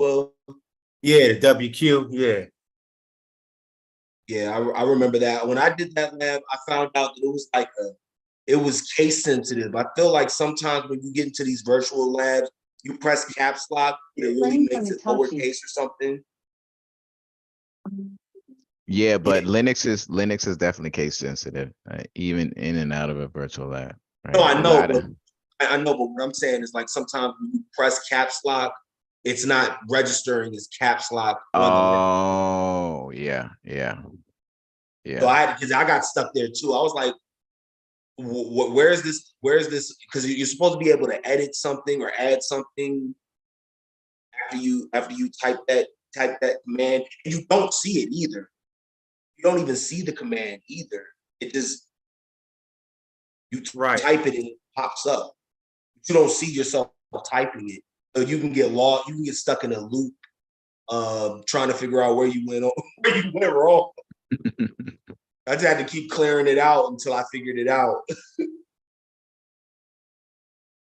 Nova. Yeah, the WQ. Yeah. Yeah, I remember that. When I did that lab, I found out that it was case sensitive. I feel like sometimes when you get into these virtual labs, you press caps lock, it really makes it lowercase or something. Yeah, but Linux is definitely case sensitive, even in and out of a virtual lab. Right? No, I know, but what I'm saying is like sometimes when you press caps lock, it's not registering as caps lock. Oh, yeah. So because I got stuck there too. I was like, where is this? Because you're supposed to be able to edit something or add something after you type that command. And you don't see it either. You don't even see the command either. It just type it and it pops up. You don't see yourself typing it. So you can get lost, you can get stuck in a loop trying to figure out where you went wrong. I just had to keep clearing it out until I figured it out.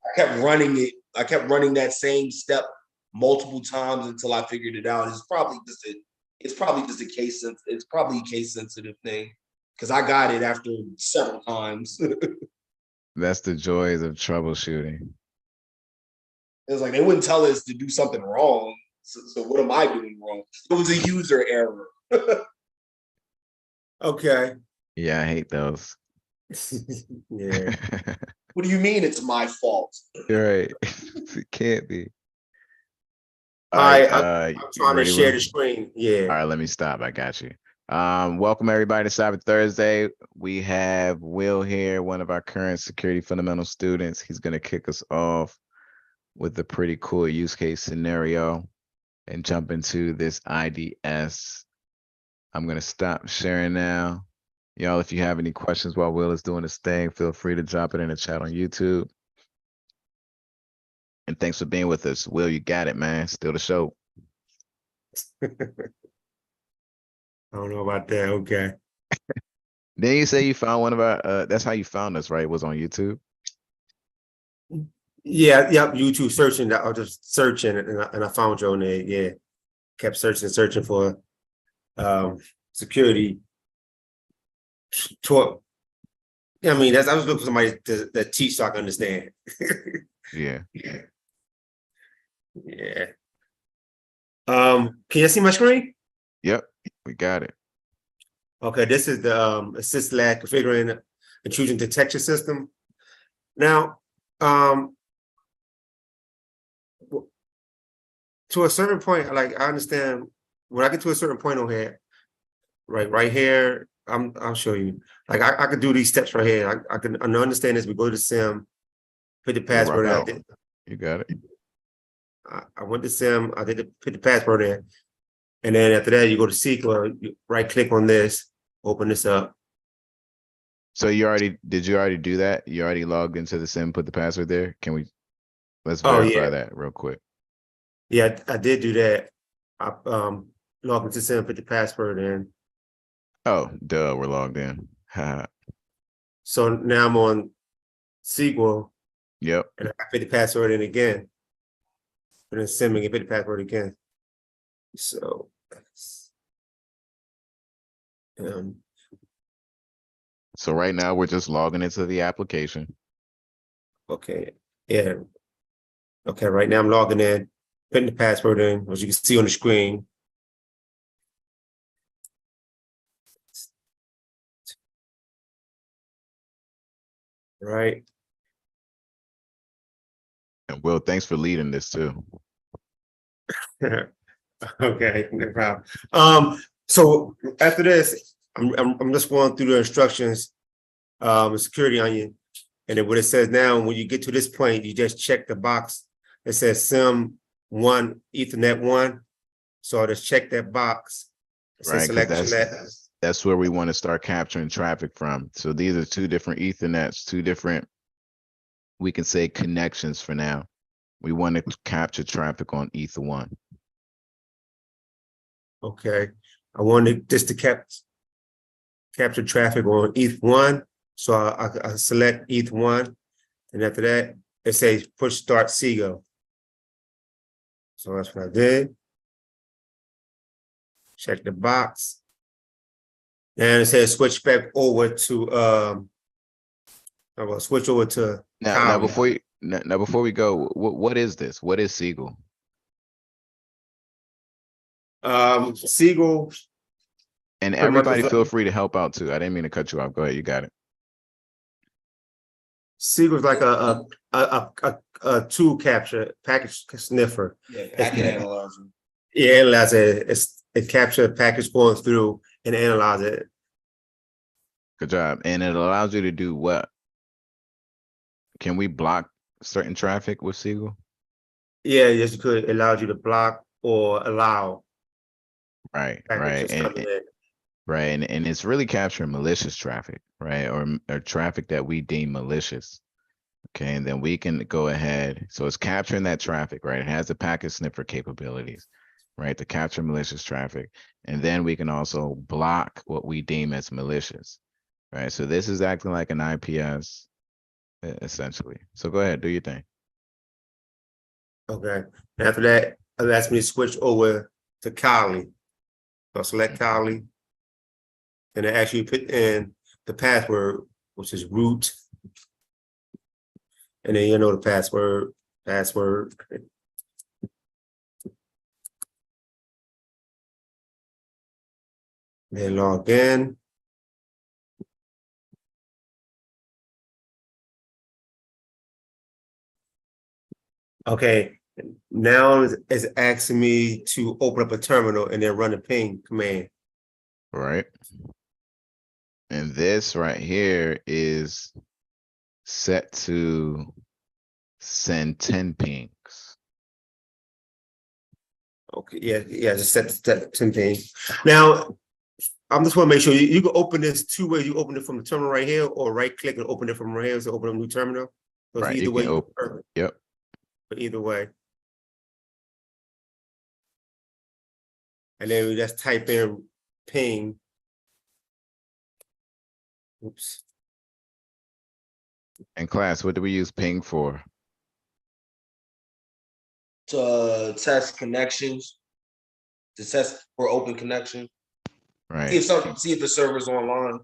I kept running that same step multiple times until I figured it out. It's probably just a case sensitive thing because I got it after several times. That's the joys of troubleshooting. It was like they wouldn't tell us to do something wrong. So what am I doing wrong? It was a user error. Okay. Yeah, I hate those. Yeah. What do you mean it's my fault? You're right. It can't be. All right, I'm trying to share the screen. Yeah. All right, let me stop. I got you. Welcome everybody to Cyber Thursday. We have Will here, one of our current security fundamental students. He's going to kick us off with a pretty cool use case scenario and jump into this IDS. I'm going to stop sharing now. Y'all, if you have any questions while Will is doing his thing, feel free to drop it in the chat on YouTube. And thanks for being with us. Will, you got it, man. Still the show. I don't know about that. Okay. Then you say you found one of our, that's how you found us, right? It was on YouTube? Yeah, yep. YouTube searching that. I was just searching and I found you on there. Yeah. Kept searching for security. Yeah, I mean, I was looking for somebody that teach so I can understand. Yeah. Yeah. Can you see my screen? Yep, we got it. Okay, this is the assist lab configuring intrusion detection system. Now, to a certain point, like I understand when I get to a certain point on here, right here, I'll show you. Like I could do these steps right here. I can understand this. We go to the SIM, put the password in. You got it. I went to SIM. I did put the password in, and then after that, you go to SQL. You right click on this, open this up. So did you already do that? You already logged into the SIM, put the password there? Let's verify that real quick. Yeah, I did do that. I logged into SIM, put the password in. Oh, duh, we're logged in. So now I'm on SQL. Yep. And I put the password in again. And then SIM and put the password again. So so right now we're just logging into the application. Okay. Yeah. Okay, right now I'm logging in, putting the password in, as you can see on the screen. Right. And Will, thanks for leading this too. Okay, no problem. So after this, I'm just going through the instructions, security onion, and then what it says now, when you get to this point, you just check the box. It says SIM 1 Ethernet 1. So I'll just check that box. Right, because that's where we want to start capturing traffic from. So these are two different Ethernets, two different, we can say, connections for now. We want to capture traffic on Ether 1. Okay, I wanted just to capture traffic on ETH 1. So I select ETH 1. And after that, it says push start Seago. So that's what I did. Check the box. And it says switch back over to I'm gonna switch over to Now Kyle. before we go, what is this? What is Siegel? Siegel. And Pretty much everybody was feel free to help out too. I didn't mean to cut you off. Go ahead, you got it. Siegel's like a tool capture package sniffer. Yeah, packet analyzer. Yeah, analyze it. It captures a package going through and analyze it. Good job. And it allows you to do what? Can we block certain traffic with Siegel? Yeah, yes, you could. It allows you to block or allow Right, packages coming in. right. And it's really capturing malicious traffic, right? Or traffic that we deem malicious. Okay, and then we can go ahead. So it's capturing that traffic, right? It has the packet sniffer capabilities, right? To capture malicious traffic. And then we can also block what we deem as malicious, right? So this is acting like an IPS, essentially. So go ahead, do your thing. Okay. After that, it asked me to switch over to Kali. So select Kali. And it actually put in the password, which is root. And then you know the password. Then log in. Okay, now it's asking me to open up a terminal and then run a ping command. Right. And this right here is set to send 10 pings. Okay, yeah, just set the 10 ping. Now, I'm just want to make sure you can open this two ways. You open it from the terminal right here, or right click and open it from right here to open a new terminal. So Right, either you way, can open. Yep. But either way. And then we just type in ping. Oops. In class, what do we use ping for? To test connections, to test for open connection. Right. See if the server's online.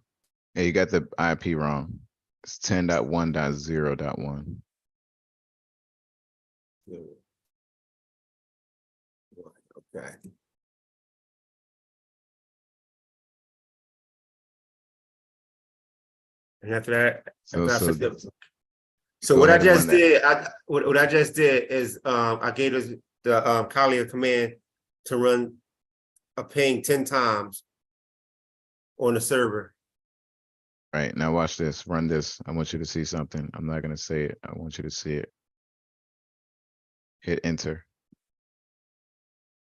Yeah, you got the IP wrong. It's 10.1.0.1. Okay. And after that, so what I just did, what I just did is I gave the Kali a command to run a ping 10 times on the server. Right, now watch this, run this. I want you to see something. I'm not gonna say it. I want you to see it. Hit enter.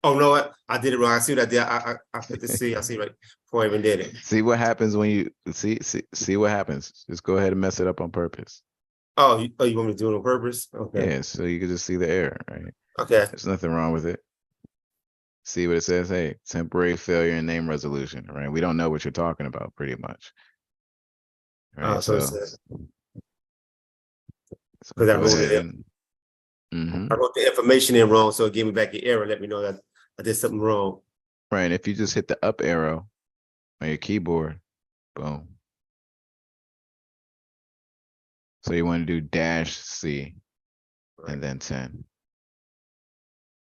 Oh no, I did it wrong. I see what I did. I put the C. I see right before I even did it. See what happens when you see what happens. Just go ahead and mess it up on purpose. Oh, you want me to do it on purpose? Okay. Yeah, so you can just see the error, right? Okay. There's nothing wrong with it. See what it says? Hey, temporary failure in name resolution, right? We don't know what you're talking about, pretty much. Right, So because I wrote the information in wrong, so it gave me back the error. Let me know that I did something wrong. Right, if you just hit the up arrow on your keyboard, boom. So you want to do -C and then 10.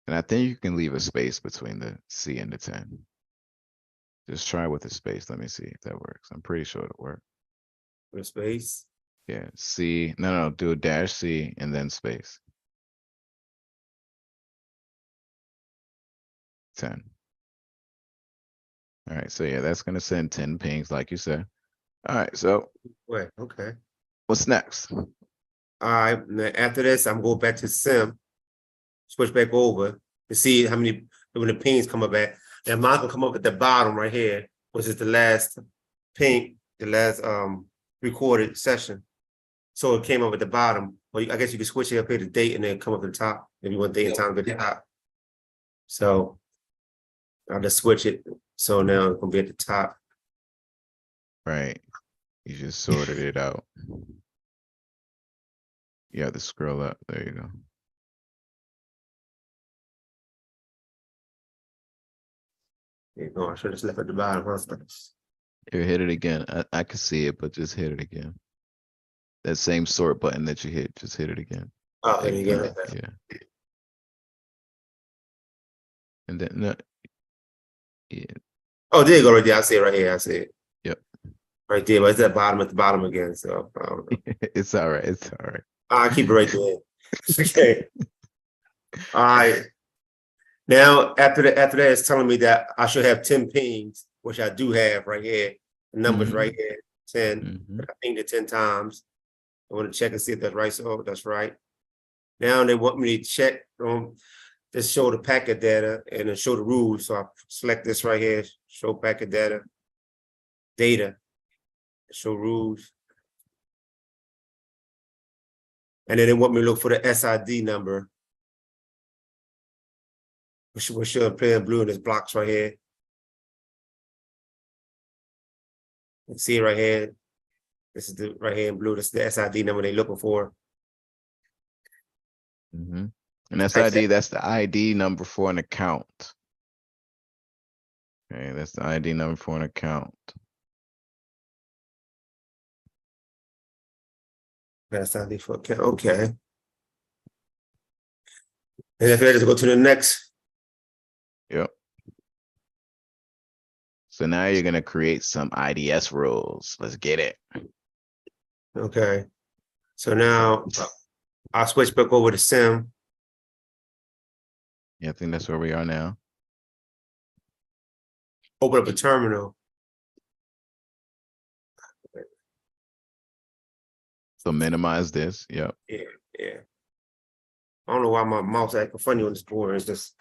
And I think you can leave a space between the C and the 10. Just try with a space. Let me see if that works. I'm pretty sure it'll work. With a space? Yeah, C. No, do a -C and then space. 10. All right, so yeah, that's gonna send 10 pings, like you said. All right, so Wait, okay. what's next? All right, after this, I'm going back to sim, switch back over to see how many when the pings come up at. And mine will come up at the bottom right here, which is the last ping, the last recorded session. So it came up at the bottom. Well, I guess you can switch it up here to date and then come up at the top if you want date and time at the top. So I'll just switch it. So now it's gonna be at the top. Right. You just sorted it out. You have to scroll up. There you go. I should have left at the bottom. Huh? Here, hit it again. I can see it, but just hit it again. That same sort button that you hit, just hit it again. Oh, there you go. Yeah. And then no, yeah. Oh, there you go, right there. I see it right here. I see it. Yep. Right there, but it's at the bottom again. So It's all right. It's all right. I'll keep it right there. Okay. All right. Now, after that, it's telling me that I should have 10 pings, which I do have right here. The numbers right here, 10. I pinged it 10 times. I want to check and see if that's right. So that's right. Now they want me to check just show the packet data and then show the rules. So I select this right here, show packet data, show rules. And then they want me to look for the SID number, which will show up in blue in this blocks right here. You see it right here. This is the right here in blue. This is the SID number they're looking for. And that's the ID number for an account. Okay, that's the ID number for an account. That's ID for account. Okay. And if I just go to the next. Yep. So now you're gonna create some IDS rules. Let's get it. Okay. So now I'll switch back over to SIM. Yeah, I think that's where we are now. Open up a terminal. So minimize this. Yep. Yeah. I don't know why my mouse acting funny on this board. It's just,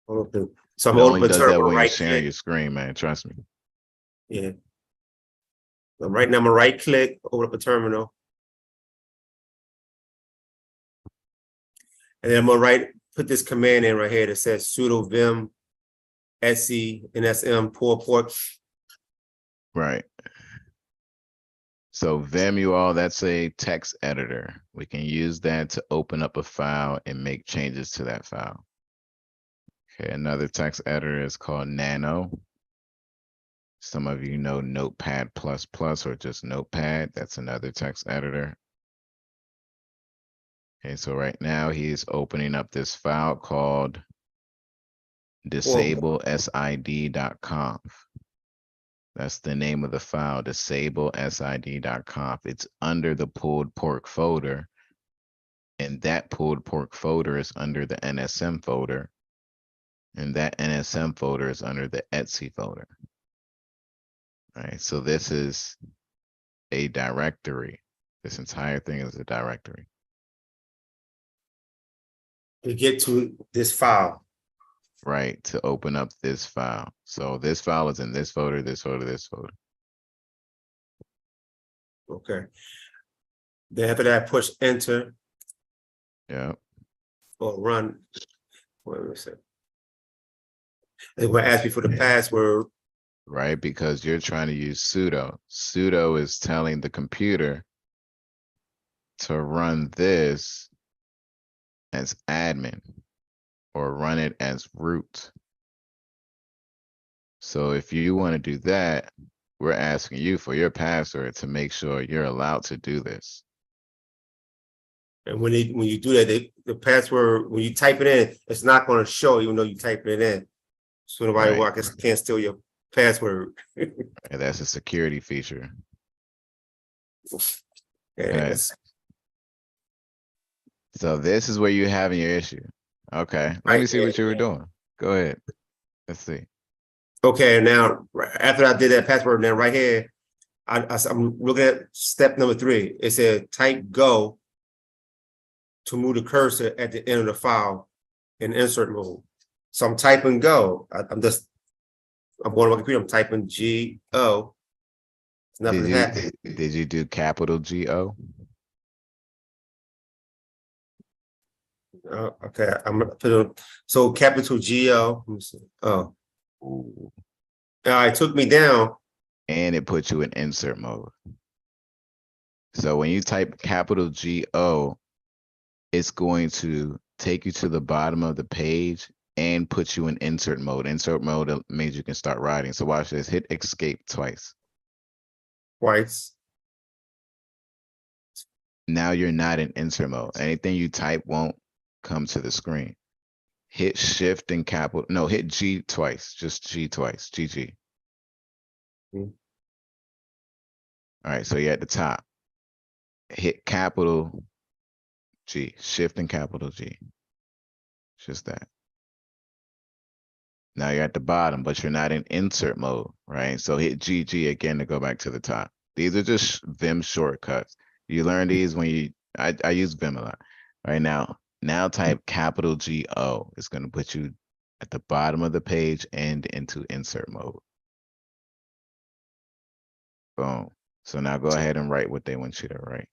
I don't know. So I'm It only open up a does that terminal when you're right sharing click. your screen, man. Trust me. Yeah. So right now I'm gonna right click, open up a terminal. And then I'm gonna put this command in right here that says sudo vim etsy nsm port. Right. So Vim, that's a text editor. We can use that to open up a file and make changes to that file. Okay, another text editor is called Nano. Some of you know Notepad++ or just Notepad. That's another text editor. Okay, so right now he's opening up this file called disablesid.conf. That's the name of the file, disablesid.conf. It's under the pulled pork folder. And that pulled pork folder is under the NSM folder. And that NSM folder is under the Etsy folder. All right, so this is a directory. This entire thing is a directory. To get to this file. Right, to open up this file. So this file is in this folder, this folder, this folder. Okay. Then after that, push enter. Yeah. Or run. Wait a second. They will ask you for the password. Right, because you're trying to use sudo. Sudo is telling the computer to run this as admin or run it as root. So if you want to do that, we're asking you for your password to make sure you're allowed to do this. And when you do that, the password, when you type it in, it's not going to show even though you type it in. So nobody can't steal your password. And that's a security feature. Yes. So this is where you're having your issue. Okay, let me see what you were doing. Go ahead. Let's see. Okay, now after I did that password, then right here, I'm looking at step number 3. It said type go to move the cursor at the end of the file in insert mode. So I'm typing go. I'm going to my computer. I'm typing G-O. Nothing happened. Did you do capital G-O? Okay, I'm gonna put it. So capital G-O. Let me see. Oh. Ooh. It took me down. And it put you in insert mode. So when you type capital G-O, it's going to take you to the bottom of the page and put you in insert mode. Insert mode means you can start writing. So watch this. Hit escape twice. Twice. Now you're not in insert mode. Anything you type won't come to the screen. Hit shift and capital. No, hit G twice. Just G twice. GG. Hmm. All right, so you're at the top. Hit capital G. Shift and capital G. Just that. Now you're at the bottom, but you're not in insert mode, right? So hit GG again to go back to the top. These are just Vim shortcuts. You learn these when I use Vim a lot. Right now type capital G-O. It's going to put you at the bottom of the page and into insert mode. Boom. So now go ahead and write what they want you to write.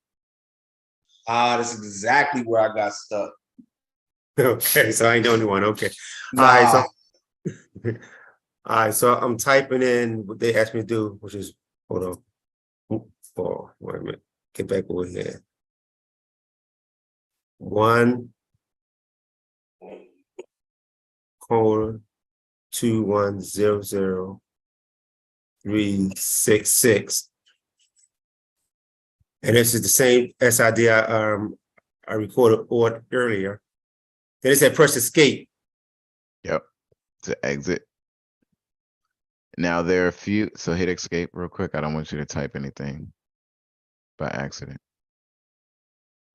This is exactly where I got stuck. Okay, so I ain't the only one. Okay. Nah. All right, so I'm typing in what they asked me to do, which is, hold on. Oh, wait a minute. Get back over here. 1:2100:366. And this is the same SID I recorded earlier. Then it said press escape. Yep. To exit. Now there are a few, so hit escape real quick. I don't want you to type anything by accident.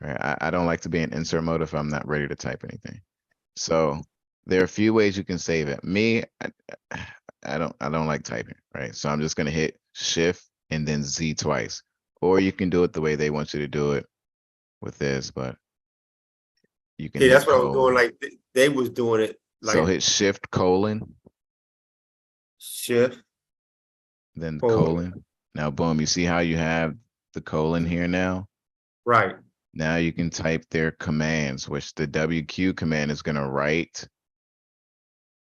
Right? I don't like to be in insert mode if I'm not ready to type anything. So there are a few ways you can save it. Me, I don't like typing, right? So I'm just gonna hit shift and then Z twice. Or you can do it the way they want you to do it with this, but you can Yeah, hit that's what I was doing. colon. Like they was doing it. Like So hit shift colon, shift. then Colon. colon. Now, boom, you see how you have the colon here now? Right. Now you can type their commands, which the WQ command is gonna write,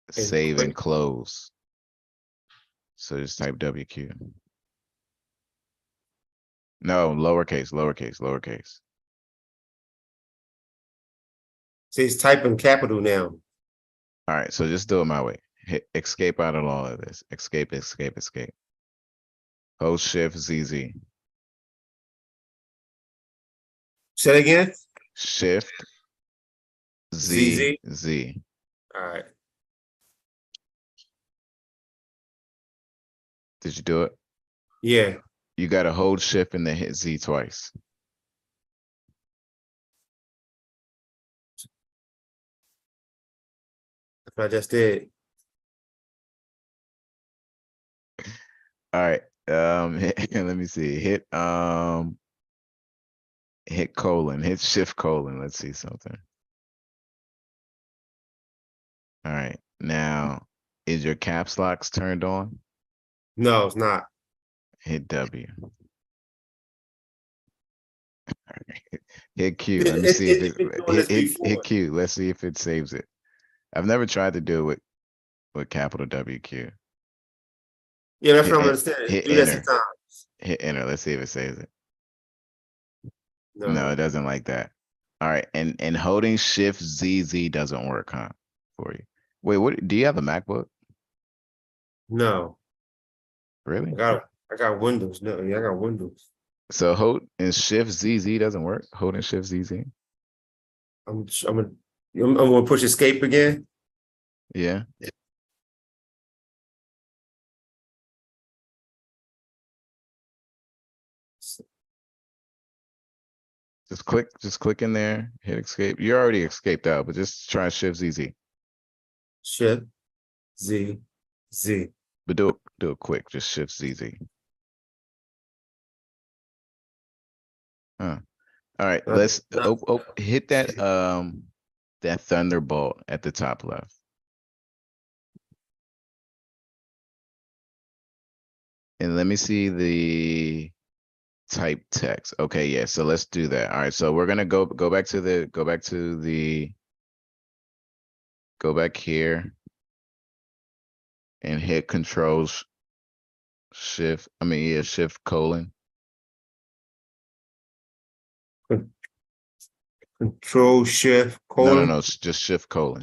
save and close. So just type WQ. No, lowercase, lowercase, lowercase. So he's typing capital now. All right, so just do it my way. Hit escape out of all of this. Escape, escape, escape. Hold shift ZZ. Say it again. Shift Z ZZ. Z. All right. Did you do it? Yeah. You gotta hold shift and then hit Z twice. That's what I just did. All right. Let me see. Hit colon, hit shift colon. Let's see something. All right. Now, is your caps locks turned on? No, it's not. Hit W. Hit Q. Let me see if hit Q. Let's see if it saves it. I've never tried to do it with capital WQ. Yeah, that's what I'm understanding. Hit Do that enter. sometimes. Hit enter. Let's see if it saves it. No. No, it doesn't like that. All right, and holding shift ZZ doesn't work, huh? For you. Wait, what? Do you have a MacBook? No. Really? I got Windows. No, yeah, I got Windows. So hold and shift ZZ doesn't work. Holding shift ZZ. I'm gonna push escape again. Yeah. Just click in there, hit escape. You're already escaped out, but just try shift ZZ. Shift Z Z. But do it quick, just shift ZZ. Huh. All right, let's hit that that thunderbolt at the top left. And let me see the type text. Okay, yeah, so let's do that. All right, so we're gonna go back here and hit shift colon. Control Shift colon. No, just shift colon.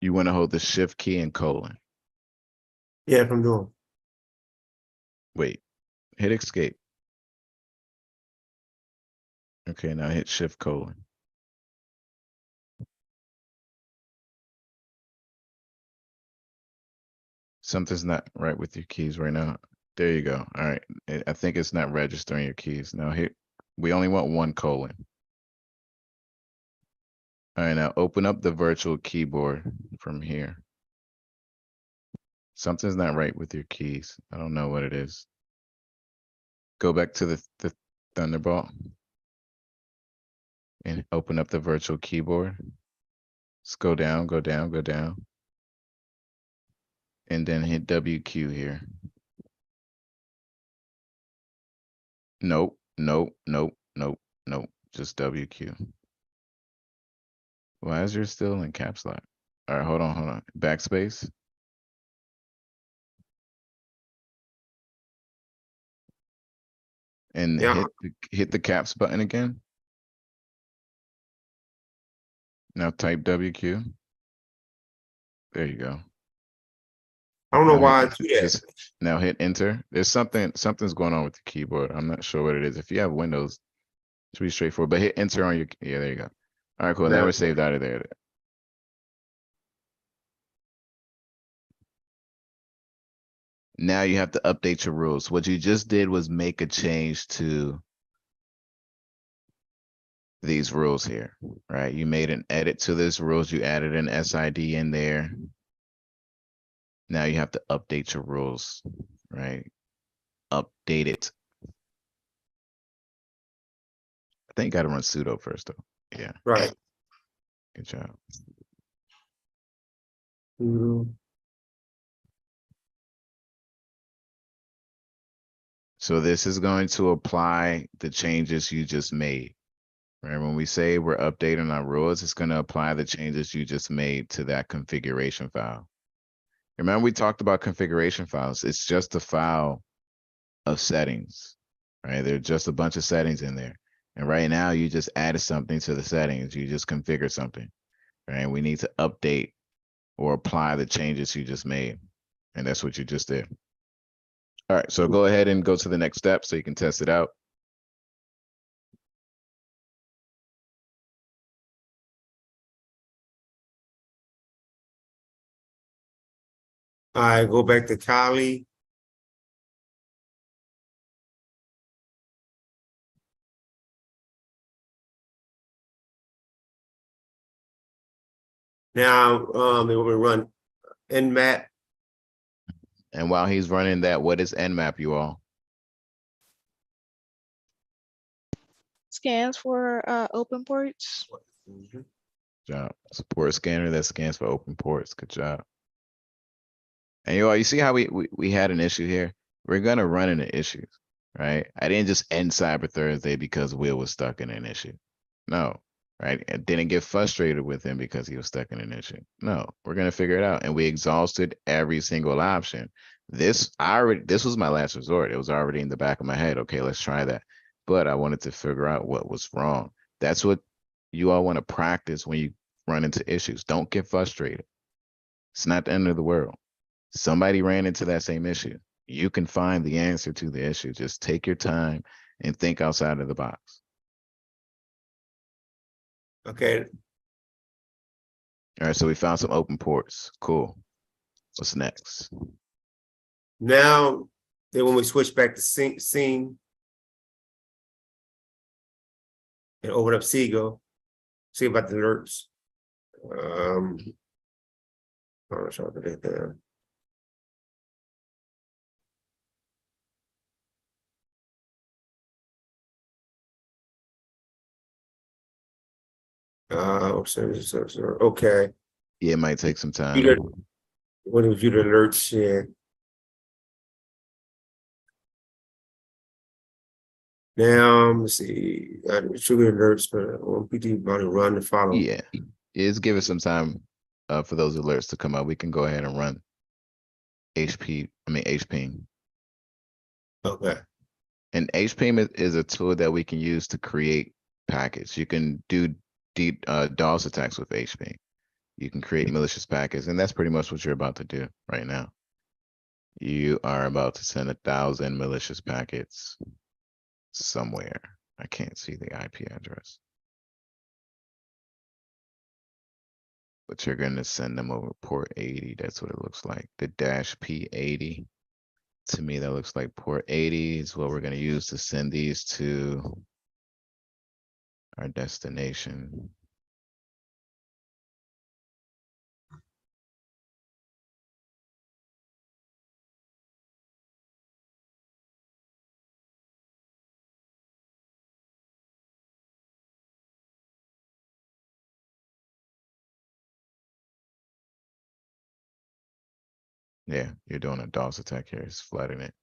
You want to hold the shift key and colon. Yeah, if I'm doing. Wait, hit escape. Okay, now hit shift colon. Something's not right with your keys right now. There you go. All right. I think it's not registering your keys. Now hit, we only want one colon. All right, now open up the virtual keyboard from here. Something's not right with your keys. I don't know what it is. Go back to the Thunderbolt and open up the virtual keyboard. Let's go down, go down, go down. And then hit WQ here. Nope, nope, nope, nope, nope. Just WQ. Why is yours still in caps lock? All right, hold on. Backspace. And Yeah. hit the caps button again. Now type WQ. There you go. I don't know Now why I hit- do that. just- Now hit enter. There's something's going on with the keyboard. I'm not sure what it is. If you have Windows, it should be straightforward. But hit enter on your, yeah, there you go. All right, cool. Now we're saved out of there. Now you have to update your rules. What you just did was make a change to these rules here, right? You made an edit to this rules. You added an SID in there. Now you have to update your rules, right? Update it. I think you got to run sudo first though. Yeah. Right. Good job. Mhm. So this is going to apply the changes you just made. Right? When we say we're updating our rules, it's going to apply the changes you just made to that configuration file. Remember, we talked about configuration files. It's just a file of settings, right? There's just a bunch of settings in there. And right now you just added something to the settings. You just configured something, right? We need to update or apply the changes you just made. And that's what you just did. All right, so go ahead and go to the next step so you can test it out. I go back to Kali. Now, they will run nmap. And while he's running that, what is nmap, you all? Scans for open ports. Mhm. Job. Support scanner that scans for open ports. Good job. And you all, you see how we had an issue here? We're gonna run into issues, right? I didn't just end Cyber Thursday because Will was stuck in an issue. No, right? I didn't get frustrated with him because he was stuck in an issue. No, we're gonna figure it out. And we exhausted every single option. This was my last resort. It was already in the back of my head. Okay, let's try that. But I wanted to figure out what was wrong. That's what you all want to practice when you run into issues. Don't get frustrated. It's not the end of the world. Somebody ran into that same issue. You can find the answer to the issue. Just take your time and think outside of the box. Okay. All right, so we found some open ports. Cool. What's next? Now, then when we switch back to scene and open up Seagull, see about the alerts. I'm not sure to get there. Okay. Yeah, it might take some time. When we view the alerts, yeah. Now, let's see, trigger alerts, but on PT about to run the follow. Yeah, it's give us some time for those alerts to come up. We can go ahead and run HPing. Okay. And HPing is a tool that we can use to create packets. You can do deep DOS attacks with HPing. you can create malicious packets, and that's pretty much what you're about to do right now. You are about to send 1,000 malicious packets somewhere. I can't see the IP address. But you're going to send them over port 80. That's what it looks like. The -P80. To me, that looks like port 80 is what we're going to use to send these to our destination. Yeah, you're doing a DOS attack here. It's flooding it.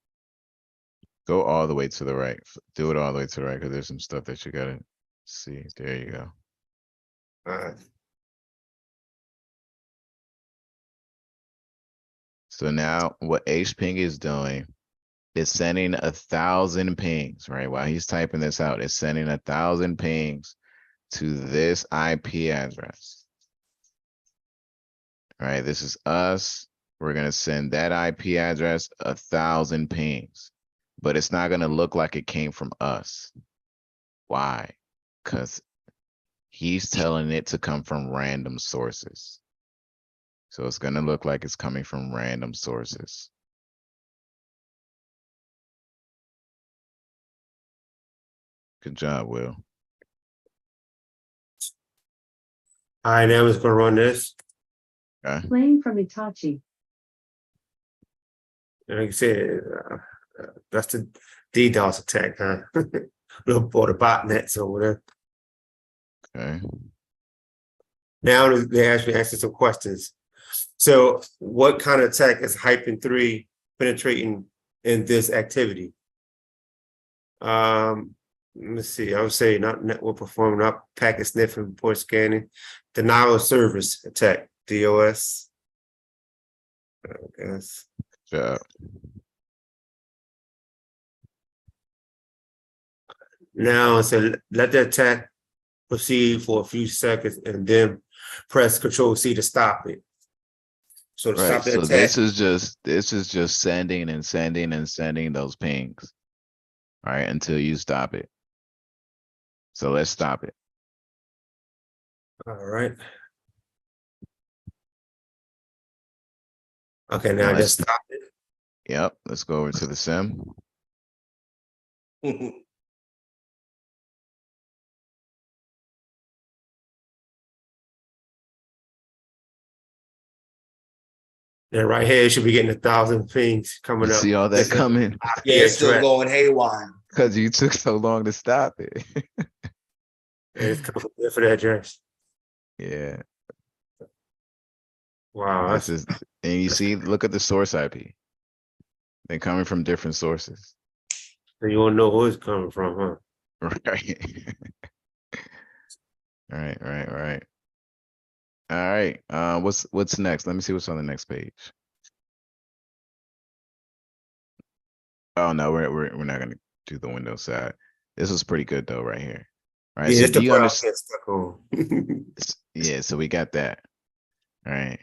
Go all the way to the right. Do it all the way to the right because there's some stuff that you gotta see. There you go. All right. So now what HPing is doing is sending 1,000 pings, right? While he's typing this out, it's sending 1,000 pings to this IP address. All right, this is us. We're gonna send that IP address 1,000 pings, but it's not gonna look like it came from us. Why? Because he's telling it to come from random sources. So it's gonna look like it's coming from random sources. Good job, Will. All right, now I'm just gonna run this. Okay. Playing from Itachi. Like I said, that's the DDoS attack, huh? Or the botnets or whatever. Okay. Now they actually answer some questions. So what kind of attack is -3 penetrating in this activity? Let's see, I would say not network performing, not packet sniffing, port scanning, denial of service attack, DOS. I guess. Good job. Now, so let the attack proceed for a few seconds and then press Control-C to stop it. So to Right. stop the So attack, this is just sending and sending and sending those pings. All right, until you stop it. So let's stop it. all right. Okay, now Let's- just stop it. Yep. Let's go over to the sim. And right here, it should be getting 1,000 pings coming You up. see all that This is coming Yeah, it's still address. going haywire. because you took so long to stop it. And it's coming from different address. Yeah. Wow, This is, and you see, look at the source IP. They're coming from different sources. so you won't know who it's coming from, huh? Right. Right. All right. What's next? Let me see what's on the next page. Oh no, we're not gonna do the Windows side. This was pretty good though, right here. All right. Yeah, So it's do the you part I understand? get stuck on. Yeah. So we got that. All right.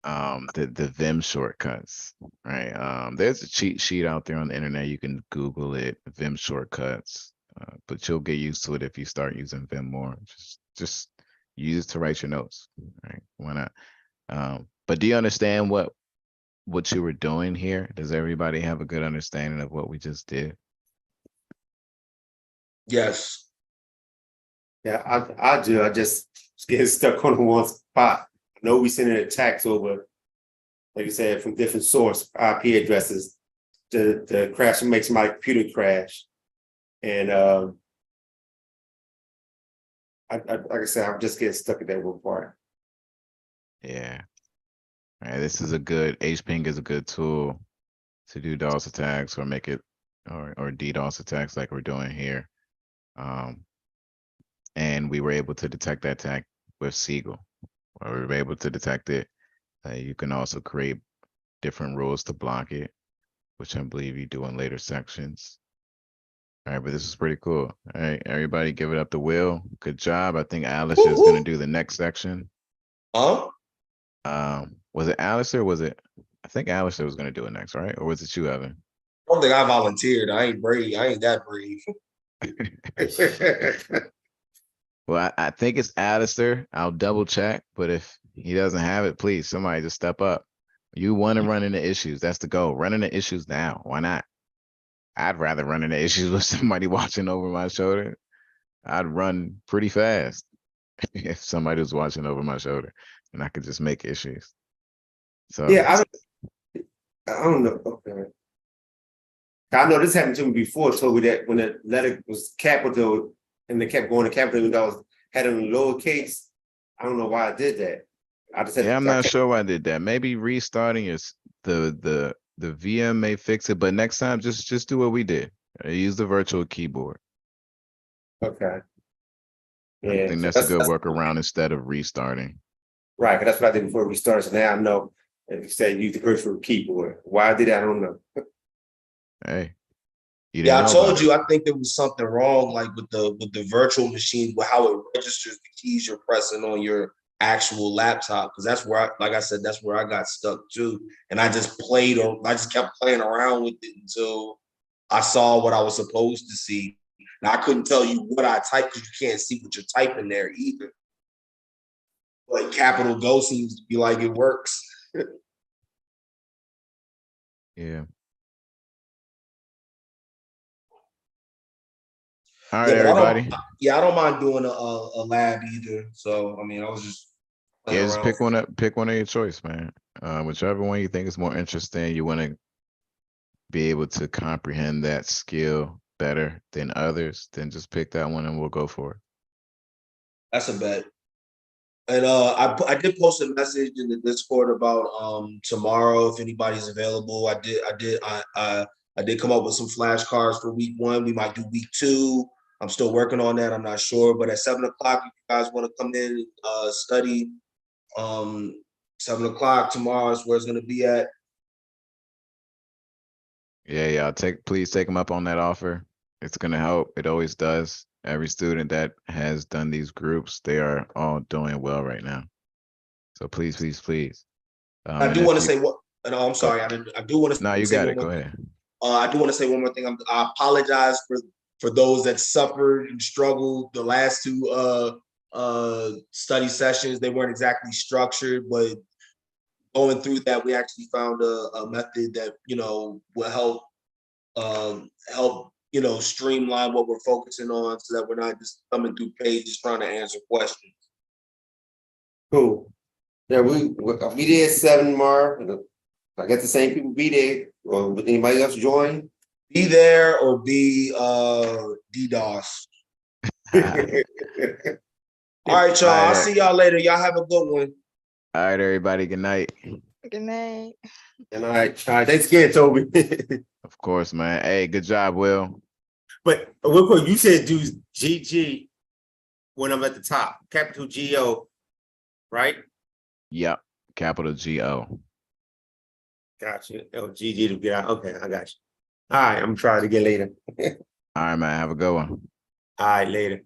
The Vim shortcuts. Right. There's a cheat sheet out there on the internet. You can Google it, Vim shortcuts. But you'll get used to it if you start using Vim more. Just use it to write your notes. Right? Why not? But do you understand what you were doing here? Does everybody have a good understanding of what we just did? Yes. Yeah, I do. I just get stuck on one spot. I know we sending attacks over, like you said, from different source IP addresses. The crash makes my computer crash. And like I said, I'm just getting stuck at that one part. Yeah. All right. This is a good HPing is a good tool to do DOS attacks or make it or DDoS attacks like we're doing here. And we were able to detect that attack with Siegel. Or we were able to detect it. You can also create different rules to block it, which I believe you do in later sections. All right, but this is pretty cool. All right, everybody give it up to Will. Good job. I think Alice is going to do the next section. Was it Alistair? Was it? I think Alistair was gonna do it next, right? Or was it you, Evan? I don't think I volunteered. I ain't brave. I ain't that brave. Well, I think it's Alistair. I'll double check, but if he doesn't have it, please somebody just step up. You want to run into issues. That's the goal. Run into issues now. Why not? I'd rather run into issues with somebody watching over my shoulder. I'd run pretty fast if somebody was watching over my shoulder and I could just make issues. So Yeah, I don't know. Okay. I know this happened to me before, Toby, that when the letter was capital and they kept going to capital and I had it in lowercase. I don't know why I did that. I just had yeah, I'm not sure why I did that. Maybe restarting is the VM may fix it, but next time just do what we did. Use the virtual keyboard. Okay. I Yeah, think so that's a good workaround instead of restarting. right, 'cause that's what I did before we started. So now I know if you said use the virtual keyboard. Why I did that, I don't know. Hey, you didn't Yeah, I know told about you. it. I think there was something wrong, like with the virtual machine, with how it registers the keys you're pressing on your actual laptop. Because that's where, like I said, that's where I got stuck too. And I just kept playing around with it until I saw what I was supposed to see. Now I couldn't tell you what I typed because you can't see what you're typing there either. But capital Go seems to be like it works. Yeah. All right, Yeah, but everybody. I don't mind doing a lab either. So I mean, I was just playing Yeah, just around. pick one up. Pick one of your choice, man. Whichever one you think is more interesting, you want to be able to comprehend that skill better than others, then just pick that one and we'll go for it. That's a bet. And I did post a message in the Discord about tomorrow if anybody's available. I did come up with some flashcards for week 1. We might do week 2. I'm still working on that. I'm not sure, but at 7:00, if you guys want to come in study, 7:00 tomorrow is where it's going to be at. Yeah. Please take them up on that offer. It's gonna help. It always does. Every student that has done these groups, they are all doing well right now. So please. I do want to say what. No, I'm sorry. I do want to. No, you got it. Go ahead. I do want to say one more thing. I apologize for those that suffered and struggled the last 2 study sessions. They weren't exactly structured, but going through that, we actually found a method that will help streamline what we're focusing on, so that we're not just coming through pages trying to answer questions. Cool. Yeah, I'll be there at 7 tomorrow. I guess the same people be there. Or would anybody else join? Be there or be DDoS. All right, y'all. I'll see y'all later. Y'all have a good one. All right, everybody. Good night. Good night. And all right. Thanks again, Toby. Of course, man. Hey, good job, Will. But real quick, you said do GG when I'm at the top, capital GO, right? Yep. Capital GO. Gotcha. Oh, GG to get out. Okay, I got you. All right, I'm trying to get later. All right, man. Have a good one. All right, later.